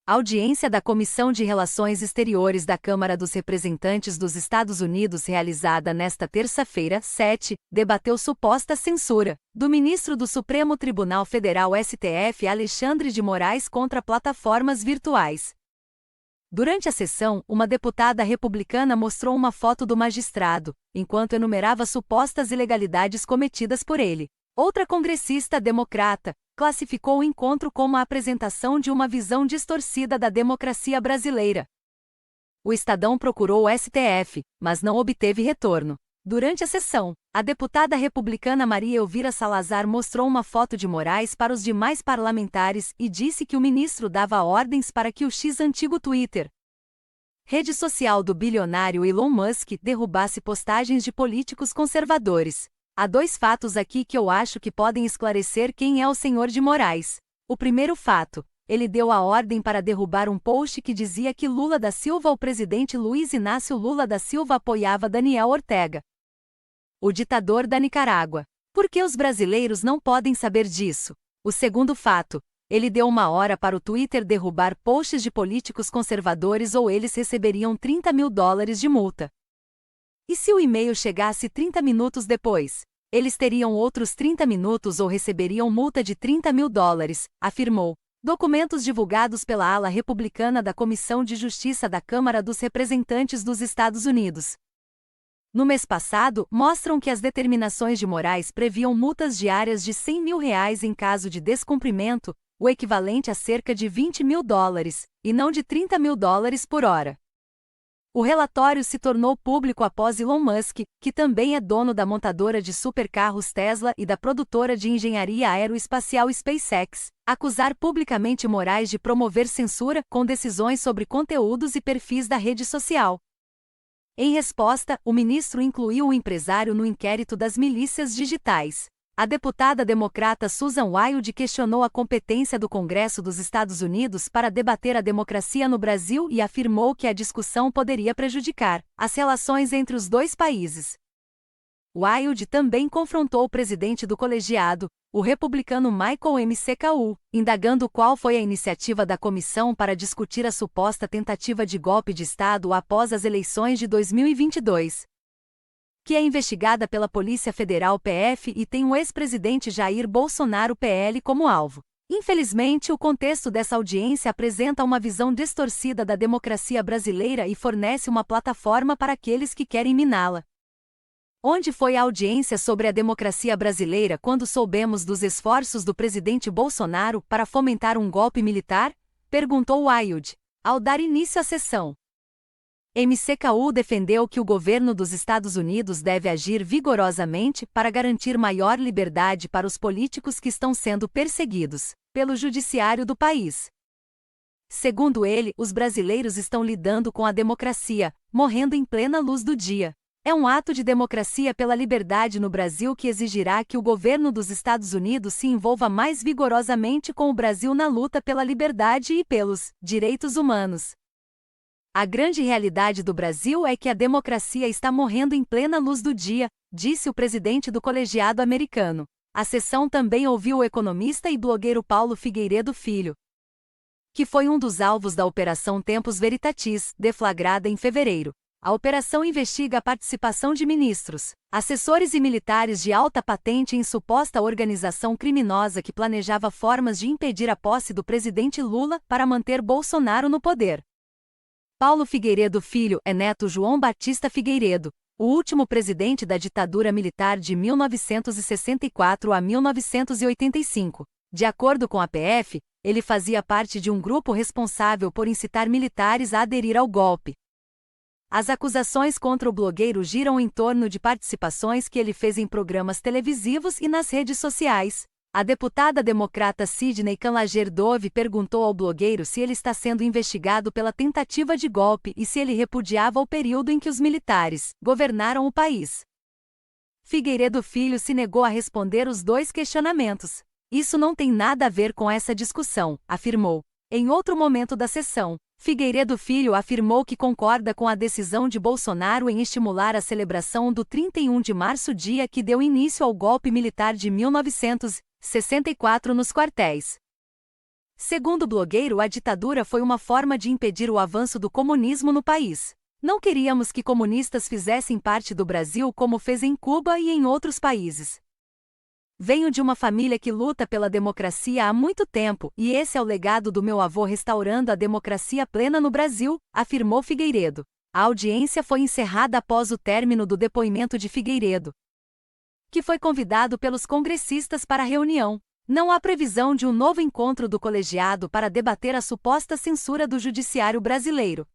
A audiência da Comissão de Relações Exteriores da Câmara dos Representantes dos Estados Unidos, realizada nesta terça-feira, 7, debateu suposta censura do ministro do Supremo Tribunal Federal STF, Alexandre de Moraes, contra plataformas virtuais. Durante a sessão, uma deputada republicana mostrou uma foto do magistrado, enquanto enumerava supostas ilegalidades cometidas por ele. Outra congressista democrata classificou o encontro como a apresentação de uma visão distorcida da democracia brasileira. O Estadão procurou o STF, mas não obteve retorno. Durante a sessão, a deputada republicana Maria Elvira Salazar mostrou uma foto de Moraes para os demais parlamentares e disse que o ministro dava ordens para que o antigo Twitter, rede social do bilionário Elon Musk, derrubasse postagens de políticos conservadores. Há dois fatos aqui que eu acho que podem esclarecer quem é o senhor de Moraes. O primeiro fato, ele deu a ordem para derrubar um post que dizia que Lula da Silva, o presidente Luiz Inácio Lula da Silva, apoiava Daniel Ortega, o ditador da Nicarágua. Por que os brasileiros não podem saber disso? O segundo fato, ele deu uma hora para o Twitter derrubar posts de políticos conservadores ou eles receberiam $30 mil de multa. E se o e-mail chegasse 30 minutos depois? Eles teriam outros 30 minutos ou receberiam multa de $30 mil, afirmou. Documentos divulgados pela ala republicana da Comissão de Justiça da Câmara dos Representantes dos Estados Unidos, no mês passado, mostram que as determinações de Moraes previam multas diárias de R$100 mil em caso de descumprimento, o equivalente a cerca de $20 mil, e não de $30 mil por hora. O relatório se tornou público após Elon Musk, que também é dono da montadora de supercarros Tesla e da produtora de engenharia aeroespacial SpaceX, acusar publicamente Moraes de promover censura com decisões sobre conteúdos e perfis da rede social. Em resposta, o ministro incluiu o empresário no inquérito das milícias digitais. A deputada democrata Susan Wild questionou a competência do Congresso dos Estados Unidos para debater a democracia no Brasil e afirmou que a discussão poderia prejudicar as relações entre os dois países. Wild também confrontou o presidente do colegiado, o republicano Michael McCaul, indagando qual foi a iniciativa da comissão para discutir a suposta tentativa de golpe de Estado após as eleições de 2022. Que é investigada pela Polícia Federal PF e tem o ex-presidente Jair Bolsonaro PL como alvo. Infelizmente, o contexto dessa audiência apresenta uma visão distorcida da democracia brasileira e fornece uma plataforma para aqueles que querem miná-la. Onde foi a audiência sobre a democracia brasileira quando soubemos dos esforços do presidente Bolsonaro para fomentar um golpe militar? Perguntou Wild, ao dar início à sessão. McCaul defendeu que o governo dos Estados Unidos deve agir vigorosamente para garantir maior liberdade para os políticos que estão sendo perseguidos pelo judiciário do país. Segundo ele, os brasileiros estão lidando com a democracia, morrendo em plena luz do dia. É um ato de democracia pela liberdade no Brasil que exigirá que o governo dos Estados Unidos se envolva mais vigorosamente com o Brasil na luta pela liberdade e pelos direitos humanos. A grande realidade do Brasil é que a democracia está morrendo em plena luz do dia, disse o presidente do colegiado americano. A sessão também ouviu o economista e blogueiro Paulo Figueiredo Filho, que foi um dos alvos da Operação Tempus Veritatis, deflagrada em fevereiro. A operação investiga a participação de ministros, assessores e militares de alta patente em suposta organização criminosa que planejava formas de impedir a posse do presidente Lula para manter Bolsonaro no poder. Paulo Figueiredo Filho é neto João Batista Figueiredo, o último presidente da ditadura militar de 1964 a 1985. De acordo com a PF, ele fazia parte de um grupo responsável por incitar militares a aderir ao golpe. As acusações contra o blogueiro giram em torno de participações que ele fez em programas televisivos e nas redes sociais. A deputada democrata Sidney Canlager Dove perguntou ao blogueiro se ele está sendo investigado pela tentativa de golpe e se ele repudiava o período em que os militares governaram o país. Figueiredo Filho se negou a responder os dois questionamentos. Isso não tem nada a ver com essa discussão, afirmou. Em outro momento da sessão, Figueiredo Filho afirmou que concorda com a decisão de Bolsonaro em estimular a celebração do 31 de março, dia que deu início ao golpe militar de 1964 nos quartéis Segundo o blogueiro, a ditadura foi uma forma de impedir o avanço do comunismo no país. Não queríamos que comunistas fizessem parte do Brasil como fez em Cuba e em outros países. Venho de uma família que luta pela democracia há muito tempo, e esse é o legado do meu avô restaurando a democracia plena no Brasil, afirmou Figueiredo. A audiência foi encerrada após o término do depoimento de Figueiredo, que foi convidado pelos congressistas para a reunião. Não há previsão de um novo encontro do colegiado para debater a suposta censura do judiciário brasileiro.